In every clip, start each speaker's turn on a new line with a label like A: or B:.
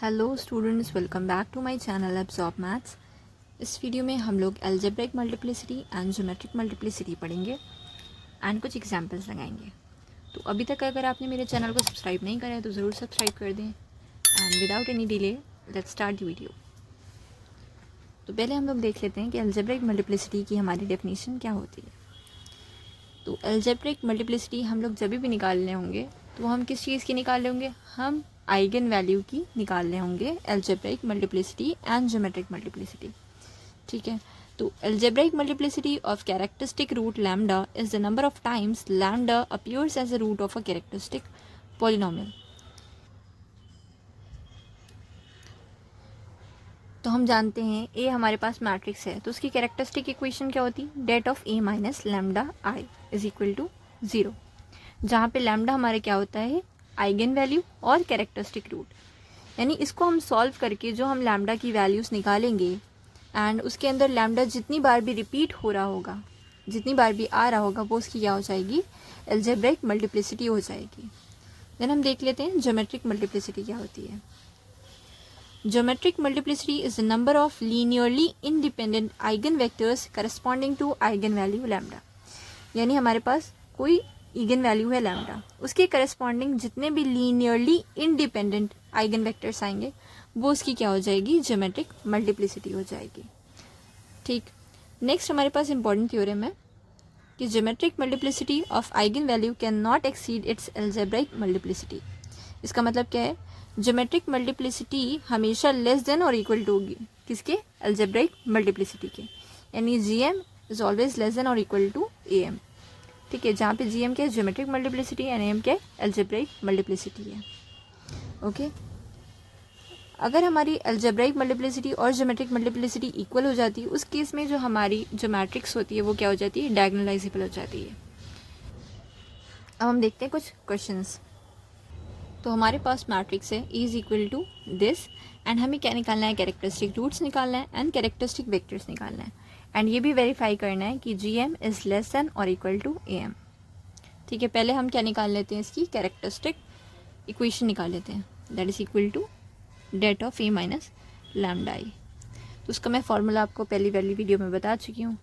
A: Hello students, welcome back to my channel absorb maths. इस video में हम लोग algebraic multiplicity and geometric multiplicity पढ़ेंगे एंड कुछ एग्जांपल्स लगाएंगे। तो अभी तक अगर आपने मेरे चैनल को सब्सक्राइब नहीं करा है तो ज़रूर सब्सक्राइब कर दें and without any delay let's start the video. तो पहले हम लोग देख लेते हैं कि अलजेब्रिक मल्टीप्लिसिटी की हमारी डेफिनेशन क्या होती है। तो अलजेब्रिक मल्टीप्लिसिटी हम लोग जब भी निकालने होंगे तो हम किस चीज़ की निकाल लेंगे, हम आइगन वैल्यू की निकालने होंगे algebraic multiplicity and geometric multiplicity. ठीक है, तो algebraic multiplicity of characteristic root lambda is the number of times lambda appears as a root of a characteristic polynomial. तो हम जानते हैं ए हमारे पास मैट्रिक्स है तो उसकी कैरेक्टरिस्टिक इक्वेशन क्या होती है, det of A minus lambda I is equal to 0, जहाँ पे लैम्डा हमारे क्या होता है, आइगन वैल्यू और कैरेक्टरिस्टिक रूट। यानी इसको हम सॉल्व करके जो हम लैम्डा की वैल्यूज़ निकालेंगे एंड उसके अंदर लैम्डा जितनी बार भी रिपीट हो रहा होगा, जितनी बार भी आ रहा होगा, वो उसकी क्या हो जाएगी, अलजेब्रिक मल्टीप्लिसिटी हो जाएगी। देन हम देख लेते हैं ज्योमेट्रिक मल्टीप्लिसिटी क्या होती है। Geometric multiplicity is the number of linearly independent eigenvectors corresponding to eigenvalue lambda। यानी हमारे पास कोई इगन वैल्यू है लैम्डा, उसके करस्पॉन्डिंग जितने भी लीनियरली इंडिपेंडेंट आइगन वेक्टर्स आएंगे वो उसकी क्या हो जाएगी, ज्योमेट्रिक मल्टीप्लिसिटी हो जाएगी। ठीक, नेक्स्ट हमारे पास इंपॉर्टेंट थ्योरम है कि geometric multiplicity of eigen value can not exceed it's algebraic multiplicity. इसका मतलब क्या है, ज्योमेट्रिक मल्टीप्लिसिटी हमेशा लेस देन और इक्वल टू होगी किसके, अलजेब्रिक मल्टीप्लिसिटी के। यानी GM is always less than और इक्वल टू एएम। ठीक है, जहाँ पे जीएम क्या है, ज्योमेट्रिक मल्टीप्लिसिटी, एंड एम क्या है, अलजेब्रिक मल्टीप्लिसिटी है। ओके, अगर हमारी अलजेब्रिक मल्टीप्लिसिटी और ज्योमेट्रिक मल्टीप्लिसिटी इक्वल हो जाती है उस केस में जो हमारी जो मैट्रिक्स होती है वो क्या हो जाती है, डायगोनलाइजेबल हो जाती है। अब हम देखते हैं कुछ क्वेश्चंस। तो हमारे पास मैट्रिक्स है E is equal to this and हमें क्या निकालना है, कैरेक्टरिस्टिक रूट्स निकालना है एंड कैरेक्टरिस्टिक वेक्टर्स निकालना है एंड ये भी वेरीफाई करना है कि GM इज़ लेस देन और इक्वल टू AM। ठीक है, पहले हम क्या निकाल लेते हैं, इसकी कैरेक्टरिस्टिक इक्वेशन निकाल लेते हैं, that is equal to det of A minus lambda I. तो उसका मैं फॉर्मूला आपको पहली वाली वीडियो में बता चुकी हूँ,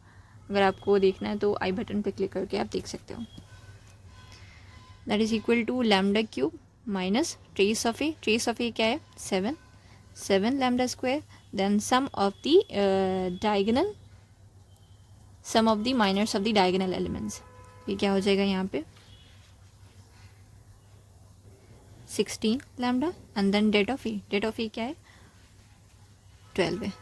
A: अगर आपको देखना है तो आई बटन पर क्लिक करके आप देख सकते हो। That is equal to lambda cube minus trace of A, trace of A क्या है, 7 lambda square, then sum of the diagonal, sum of the minors of the diagonal elements, ये क्या हो जाएगा यहाँ पे 16 lambda and then det of A क्या है 12 है।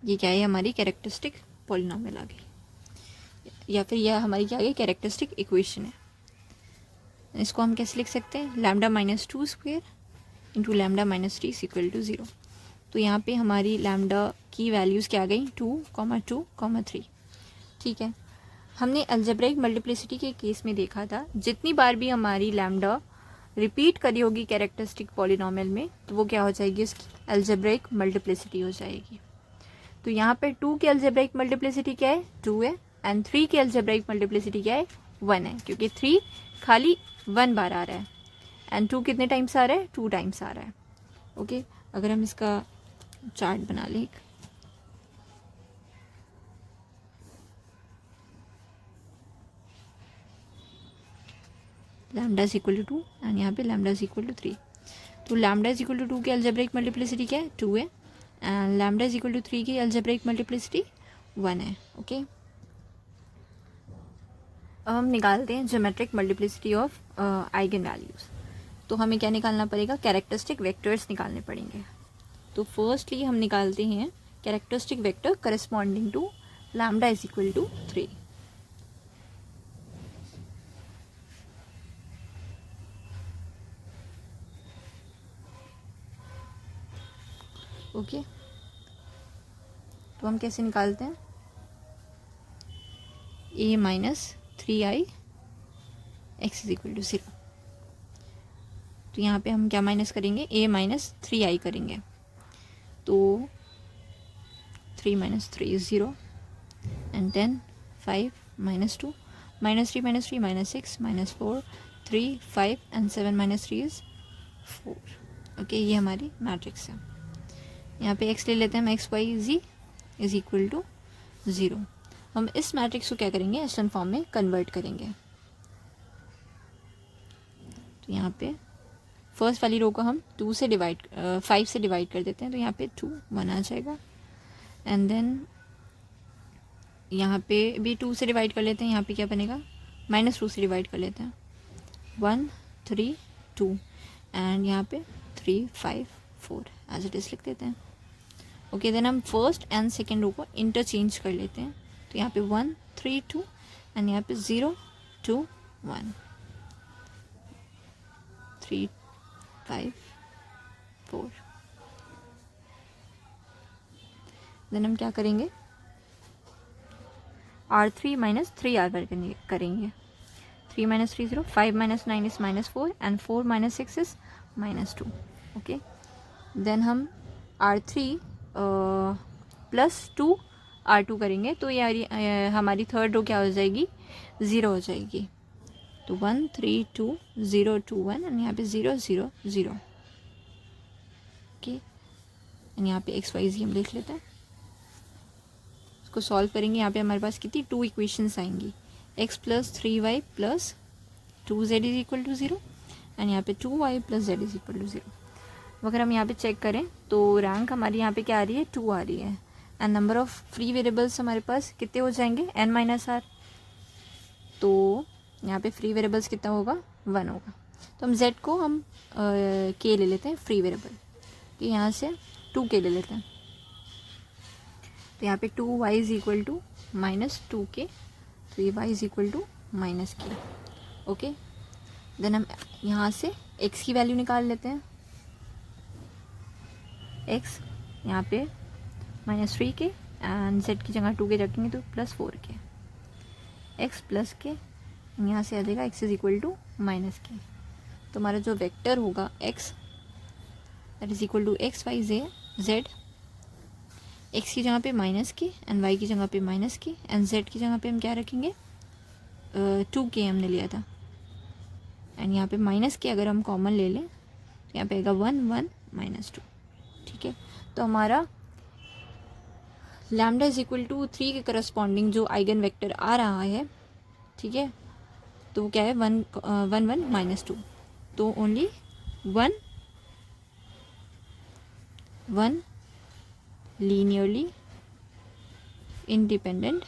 A: ये क्या है, हमारी कैरेक्टरिस्टिक पॉलिनोमियल आ गई, या फिर यह हमारी क्या है, कैरेक्टरिस्टिक इक्वेशन है। इसको हम कैसे लिख सकते हैं, lambda minus 2 square into lambda minus 3 equal to 0। तो यहाँ पे हमारी लैम्डा की वैल्यूज़ क्या आ गई, 2,2,3। ठीक है, हमने अलजेब्रिक मल्टीप्लिसिटी के केस में देखा था जितनी बार भी हमारी लैम्डा रिपीट करी होगी कैरेक्टरिस्टिक पॉलिनोमियल में तो वो क्या हो जाएगी, उसकी अलजेब्रिक मल्टीप्लिसिटी हो जाएगी। तो यहाँ पे 2 की अलजेब्रिक मल्टीप्लिसिटी क्या है, 2 है एंड 3 की अलजेब्रिक मल्टीप्लिसिटी क्या है, 1 है, क्योंकि 3 खाली 1 बार आ रहा है एंड 2 कितने टाइम्स आ रहा है, 2 टाइम्स आ रहा है। ओके, अगर हम इसका चार्ट बना लें, lambda is equal to 2 and यहाँ पे लैम्डा इज इक्वल टू 3। तो लैम्डा इज इक्वल टू 2 की अलजेब्रिक मल्टीप्लिसिटी क्या है, 2 है and lambda is equal to 3 की अलजेब्रिक मल्टीप्लिसिटी 1 है। ओके, अब हम निकालते हैं geometric multiplicity of eigen values. तो हमें क्या निकालना पड़ेगा, कैरेक्टरिस्टिक वेक्टर्स निकालने पड़ेंगे। तो फर्स्टली हम निकालते हैं characteristic vector corresponding to lambda is equal to 3। Okay, तो हम कैसे निकालते हैं, A minus 3i x is equal to 0। तो यहाँ पे हम क्या माइनस करेंगे, A माइनस 3i करेंगे, तो 3 minus 3 is 0 and then 5 minus 2 minus 3 minus 3 minus 6 minus 4 3 5 and 7 minus 3 is 4। Okay, ये हमारी मैट्रिक्स है। यहाँ पे x ले लेते हैं हम, X Y Z is equal to 0। हम इस मैट्रिक्स को क्या करेंगे, एशेलन फॉर्म में कन्वर्ट करेंगे। तो यहाँ पे फर्स्ट वाली रो को हम 5 से डिवाइड कर देते हैं, तो यहाँ पे 2 1 आ जाएगा। एंड देन यहाँ पे भी 2 से डिवाइड कर लेते हैं, यहाँ पे क्या बनेगा, -2 से डिवाइड कर लेते हैं, 1 3 2 एंड यहाँ पे 3 5 4 एज इट इज़ लिख देते हैं। ओके, देन हम फर्स्ट एंड सेकेंड रो को इंटरचेंज कर लेते हैं, तो यहाँ पे 1 3 2 एंड यहाँ पे 0 2 1 3 5 4। देन हम क्या करेंगे, R3 माइनस 3R1 करेंगे। 3 minus 3 0, 5 minus 9 is -4 and 4 minus 6 is -2। Okay, then हम R3 प्लस 2 R2 करेंगे, तो यार हमारी थर्ड रो क्या हो जाएगी, 0 हो जाएगी। तो 1 3 2 0 2 1 एंड यहाँ पे 0 0 0। ओके, एंड यहाँ पे एक्स वाई जी हम लिख लेते हैं, उसको सॉल्व करेंगे। यहाँ पे हमारे पास कितनी 2 इक्वेशंस आएंगी, x plus 3y plus 2z is equal to 0 and यहाँ पे 2y plus z is equal to 0। अगर हम यहाँ पे चेक करें तो रैंक हमारी यहाँ पे क्या आ रही है, 2 आ रही है and number of free variables हमारे पास कितने हो जाएंगे, n माइनस आर। तो यहाँ पे फ्री वेरिएबल्स कितना होगा, 1 होगा। तो हम z को हम k ले लेते हैं फ्री वेरिएबल, कि यहाँ से 2k ले लेते हैं। तो यहाँ पे 2y is equal to -2k, तो ये y is equal to -k। Okay, then हम यहाँ से x की वैल्यू निकाल लेते हैं। x यहाँ पे -3k एंड z की जगह 2k रखेंगे तो +4k, x प्लस के यहाँ से आ जाएगा x is equal to -k। तो हमारा जो वेक्टर होगा x that is equal to x y z, x की जगह पे -k एंड y की जगह पे -k एंड z की जगह पे हम क्या रखेंगे, 2k हमने लिया था एंड यहाँ पे -k अगर हम कॉमन ले लें तो यहाँ पे आएगा 1 1 -2। ठीक है, तो हमारा लैम्डा इज इक्वल टू 3 के करस्पॉन्डिंग जो आइगन वेक्टर आ रहा है, ठीक है, तो वो क्या है, 1 1 -2। तो only 1 linearly independent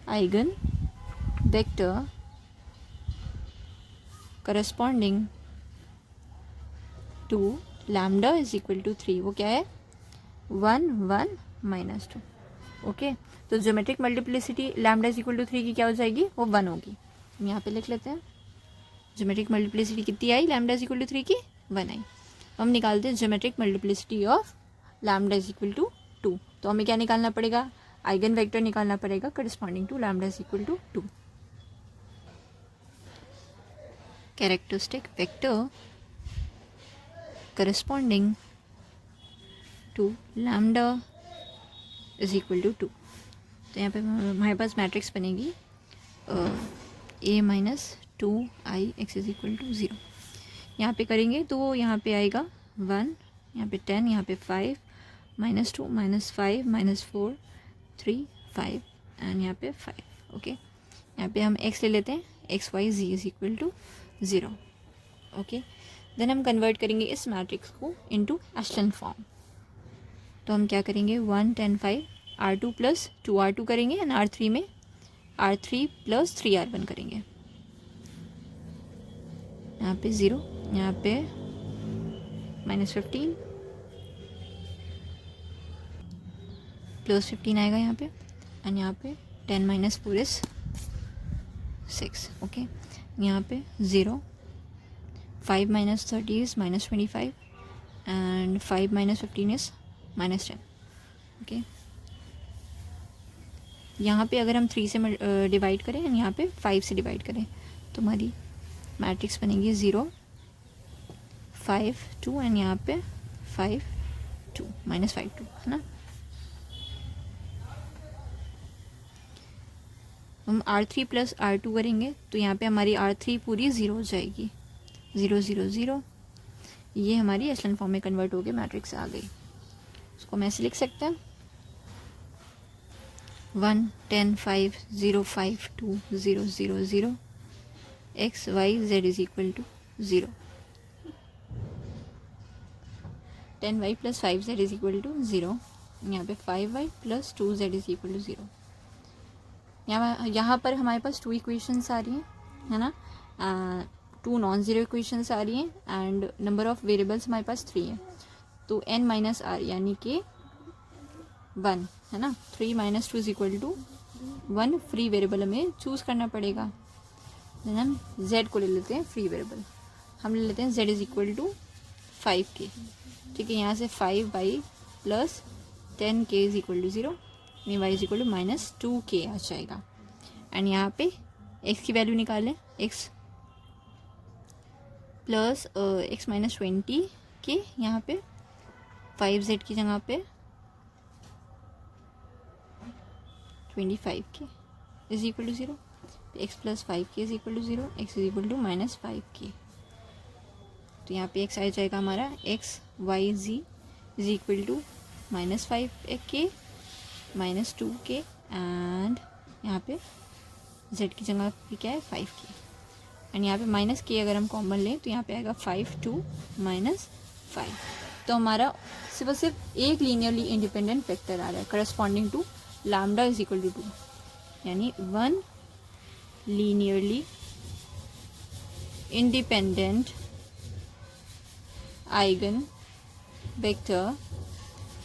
A: eigen vector corresponding to lambda is equal to 3, वो क्या है, 1 1 -2। ओके, तो geometric multiplicity lambda is equal to 3 की क्या हो जाएगी, वो 1 होगी। हम यहाँ पे लिख लेते हैं, ज्योमेट्रिक मल्टीप्लिसिटी कितनी आई, लैम्डा इज इक्वल टू 3 की 1 आई। हम निकालते हैं geometric multiplicity of lambda is equal to 2। तो हमें क्या निकालना पड़ेगा, आइगन वेक्टर निकालना पड़ेगा corresponding to lambda is equal to 2। Characteristic vector corresponding to lambda is equal to 2। तो यहाँ पे हमारे पास मैट्रिक्स बनेगी a minus 2i x is equal to 0। यहाँ पे करेंगे तो यहाँ पे आएगा 1, यहाँ पे 10, यहाँ पे 5 -2 -5 -4 3 5 एंड यहाँ पे 5। ओके, यहाँ पे हम x ले लेते हैं, x y z is equal to 0। Okay, then हम कन्वर्ट करेंगे इस मैट्रिक्स को इनटू एशेलन फॉर्म। तो हम क्या करेंगे, 1 10 5 R2 प्लस 2R2 करेंगे एंड R3 में R3 प्लस 3R1 करेंगे। यहाँ पे 0, यहाँ पे -15 +15 आएगा यहाँ पे एंड यहाँ पे 10 - 4 इज 6। ओके, यहाँ पे 0, 5 - 30 इज -25 एंड 5 - 15 इज -10। ओके, यहाँ पे अगर हम 3 से डिवाइड करें एंड यहाँ पे 5 से डिवाइड करें तो हमारी मैट्रिक्स बनेगी 0 5 2 एंड यहाँ पे 5 2 -5 2, है ना। हम R3 प्लस R2 करेंगे तो यहाँ पे हमारी R3 पूरी 0 हो जाएगी, 0 0 0 ये हमारी एशलन फॉर्म में कन्वर्ट होकर मैट्रिक्स आ गई। उसको हम ऐसे लिख सकते हैं 1 10 5 0 5 2 0 0 0 x y z is equal to 0। 10y plus 5z is equal to 0। यहाँ पे 5y plus 2z is equal to 0। यहाँ पर हमारे पास 2 इक्वेशंस आ रही हैं, है ना, 2 नॉन ज़ीरो इक्वेशंस आ रही हैं एंड नंबर ऑफ़ वेरिएबल्स हमारे पास 3 है। तो n माइनस आर यानी कि 1, है ना। 3 minus 2 is equal to 1 free variable हमें चूज़ करना पड़ेगा। देन हम z को ले लेते हैं फ्री वेरिएबल, हम ले लेते हैं z is equal to 5k। ठीक है, यहाँ से 5y plus 10k is equal to 0, y is equal to minus 2k आ जाएगा। एंड यहाँ पे x की वैल्यू निकालें, x plus x minus 20k, यहाँ पे 5z की जगह पे 25k is equal to 0, x plus 5k is equal to 0, x is equal to minus 5k। तो यहाँ पे x आ जाएगा हमारा x y z is equal to minus 5k minus 2k and यहाँ पे z की जगह पे क्या है 5k एंड यहाँ पे माइनस k अगर हम कॉमन लें तो यहाँ पे आएगा 5 2 माइनस 5। तो हमारा सिर्फ एक लीनियरली इंडिपेंडेंट वेक्टर आ रहा है corresponding to lambda is equal to 2, यानी 1 linearly independent eigen vector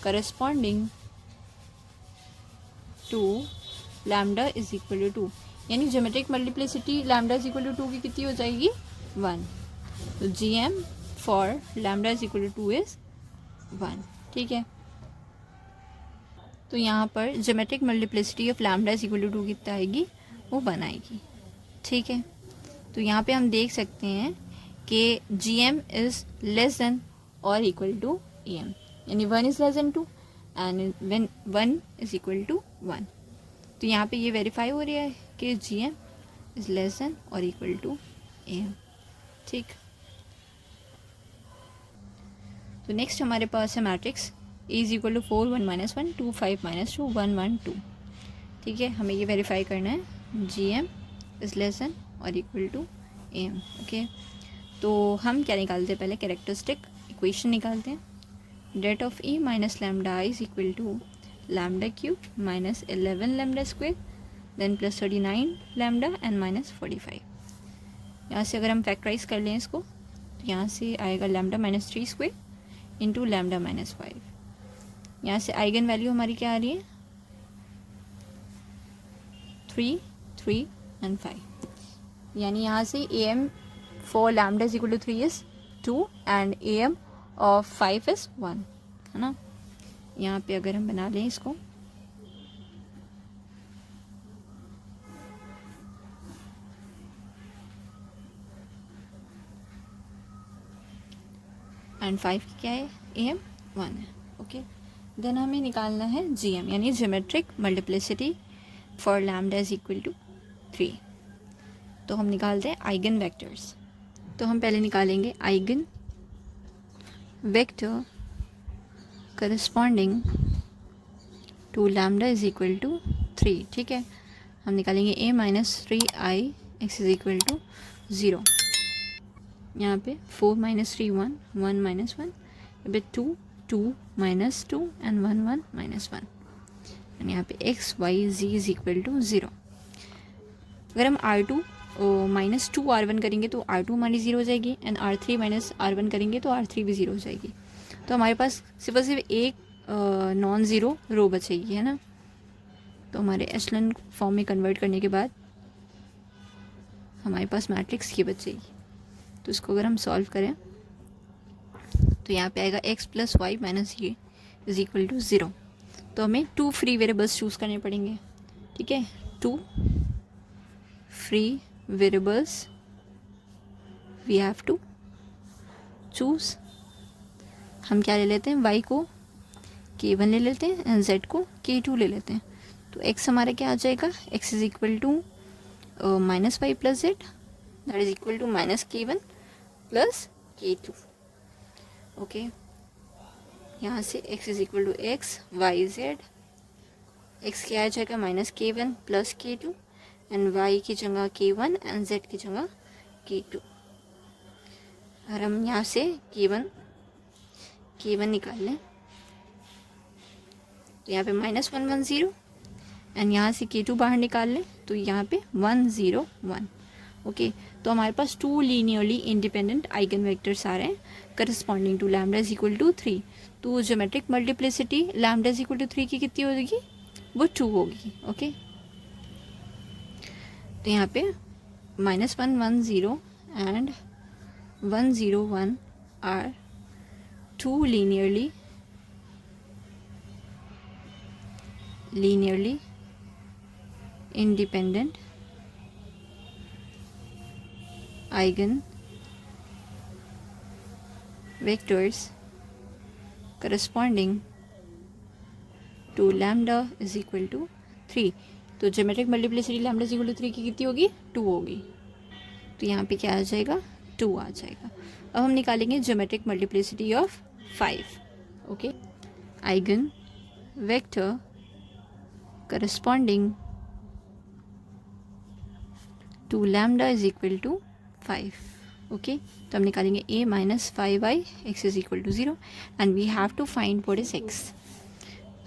A: corresponding to lambda is equal to 2, यानी geometric multiplicity lambda is equal to 2 की कितनी हो जाएगी 1। तो GM for lambda is equal to 2 is 1। ठीक है, तो यहाँ पर geometric multiplicity of lambda is equal to 2 कितना आएगी, वो 1 आएगी। ठीक है, तो यहाँ पे हम देख सकते हैं कि GM इज़ लेस देन और इक्वल टू AM, यानी 1 is less than 2 and when 1 is equal to 1। तो यहाँ पे ये वेरीफाई हो रहा है कि GM इज़ लेस देन और इक्वल टू AM। ठीक, तो नेक्स्ट हमारे पास है matrix A is equal to 4 1 minus 1 2 5 minus 2 1 1 2। ठीक है, हमें ये वेरीफाई करना है GM इज़ लेस देन और इक्वल टू AM। ओके, तो हम क्या निकालते हैं, पहले कैरेक्टरिस्टिक इक्वेशन निकालते हैं। Det of A minus lambda I is equal to lambda cube minus 11 lambda square then plus 39 lambda and minus 45। यहाँ से अगर हम फैक्टराइज कर लें इसको तो यहाँ से आएगा lambda minus 3 square into lambda minus 5। यहाँ से आइगन वैल्यू हमारी क्या आ रही है 3 3 एंड 5, यानी यहाँ से AM for lambda is equal to 3 is 2 and AM of 5 is 1, है ना। यहाँ पे अगर हम बना लें इसको एंड 5 क्या है AM 1 है। ओके, देन हमें निकालना है GM यानी geometric multiplicity for lambda is equal to 3। तो हम निकालते हैं आइगन वेक्टर्स। तो हम पहले निकालेंगे eigen vector corresponding to lambda is equal to 3। ठीक है, हम निकालेंगे A minus 3I x is equal to 0। यहाँ पे 4 माइनस 3 1 1 माइनस 1, यहाँ पे 2 2 माइनस 2 एंड 1 1 माइनस 1 एंड यहाँ पे x y z is equal to 0। अगर हम R2 माइनस 2 R1 करेंगे तो R2 हमारी 0 हो जाएगी एंड R3 माइनस R1 करेंगे तो R3 भी 0 हो जाएगी। तो हमारे पास सिर्फ एक नॉन ज़ीरो रो बचेगी, है ना। तो हमारे एशलन फॉर्म में कन्वर्ट करने के बाद हमारे पास मैट्रिक्स की बचेगी। तो इसको अगर हम सॉल्व करें तो यहाँ पे आएगा x प्लस वाई माइनस ये इज इक्वल टू 0। तो हमें 2 फ्री वेरिएबल्स चूज़ करने पड़ेंगे। ठीक है, 2 free variables we have to choose. हम क्या ले लेते हैं, y को k1 ले लेते हैं एंड z को k2 ले लेते हैं। तो x हमारा क्या आ जाएगा, x is equal to minus Y plus Z that is equal to minus k1 plus k2। Okay, यहाँ से x is equal to X Y Z, x क्या आ जाएगा -k1 plus k2 and y की जगह k1 एंड z की जगह k2। और हम यहाँ से k1 निकाल लें तो यहाँ पे -110 एंड यहाँ से k2 बाहर निकाल लें तो यहाँ पे 101। ओके, तो हमारे पास 2 लीनियरली इंडिपेंडेंट आइगन वेक्टर्स आ रहे हैं corresponding to lambda is equal to 3। तो geometric multiplicity lambda is equal to 3 की कितनी होगी? वो 2 होगी। ओके, तो यहाँ पे -110 and 101 are 2 linearly independent eigen vectors corresponding to lambda is equal to 3। तो geometric multiplicity lambda is equal to 3 की कितनी होगी? 2 होगी। तो यहाँ पे क्या आ जाएगा? 2 आ जाएगा। अब हम निकालेंगे geometric multiplicity of 5। Okay, eigen vector corresponding to lambda is equal to 5। Okay, तो हम निकालेंगे a minus 5y x is equal to 0 and we have to find what is x।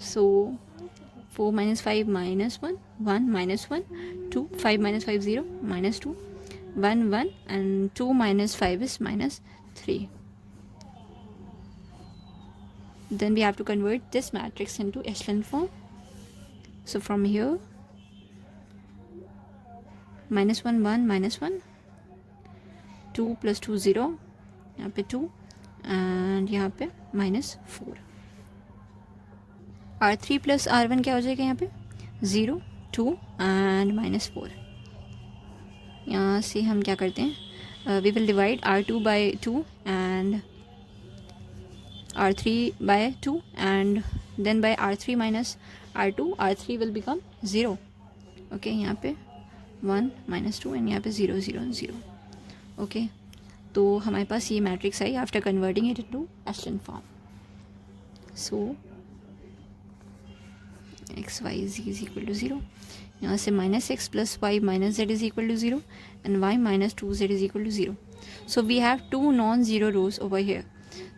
A: so 4 minus 5 minus 1, 1 minus 1, 2, 5 minus 5 0, minus 2, 1 1 and 2 minus 5 is -3। then we have to convert this matrix into echelon form। so from here -1 1 -1, 2 plus 2 0, यहाँ पे 2 and यहाँ पे -4। R3 plus R1 क्या हो जाएगा? यहाँ पे 0 2 and -4। यहाँ से हम क्या करते हैं? We will divide R2 by 2 and R3 by 2 and then by R3 minus R2, R3 will become 0। Okay, यहाँ पे 1 -2 एंड यहाँ पे 0 0 0। ओके, तो हमारे पास ये मैट्रिक्स आई after converting it into echelon form. So x y z is equal to 0, यहाँ से -x plus y minus z is equal to 0 and y minus 2z is equal to 0। so we have 2 non-zero rows over here,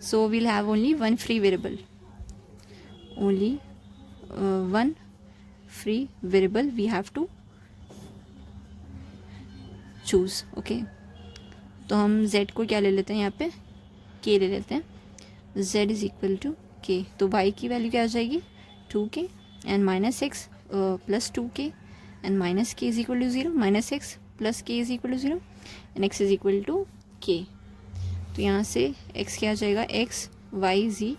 A: so we'll have only one free variable, only one free variable we have to choose। Okay, तो हम z को क्या ले लेते हैं? यहाँ पे k ले लेते हैं। z is equal to k, तो y की वैल्यू क्या आ जाएगी? 2k and -x plus 2k and -k is equal to 0, -x plus k is equal to 0 and x is equal to k। तो यहाँ से x क्या आ जाएगा? x y z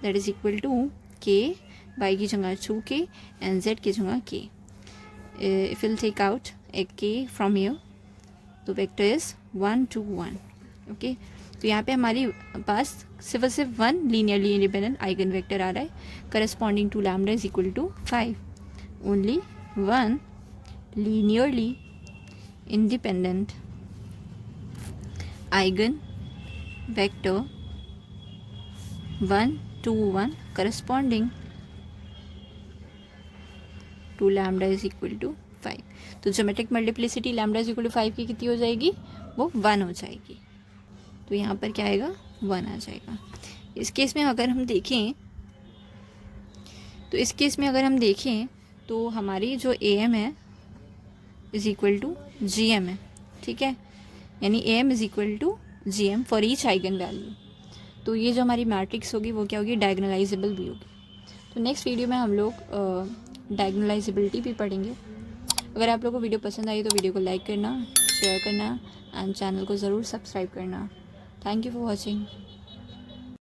A: that is equal to k, y की जगह 2k and z की जगह k। If will take out a k from here तो वेक्टर इज 1 2 1। ओके, तो यहाँ पे हमारी पास सिर्फ 1 लीनियरली इंडिपेंडेंट आइगन वेक्टर आ रहा है corresponding to lambda is equal to 5। Only 1 linearly independent eigen vector 1 2 1 corresponding to lambda is equal to 5। तो geometric multiplicity lambda is equal to 5 की कितनी हो जाएगी? वो 1 हो जाएगी। तो यहाँ पर क्या आएगा? 1 आ जाएगा। इस केस में अगर हम देखें तो हमारी जो AM है इज इक्वल टू GM है। ठीक है, यानी AM is equal to GM for each eigen value. तो ये जो हमारी मैट्रिक्स होगी वो क्या होगी? डायगोनलाइजेबल भी होगी। तो नेक्स्ट वीडियो में हम लोग डायगोनलाइजेबिलिटी भी पढ़ेंगे। अगर आप लोगों को वीडियो पसंद आई तो वीडियो को लाइक करना, शेयर करना एंड चैनल को ज़रूर सब्सक्राइब करना। Thank you for watching.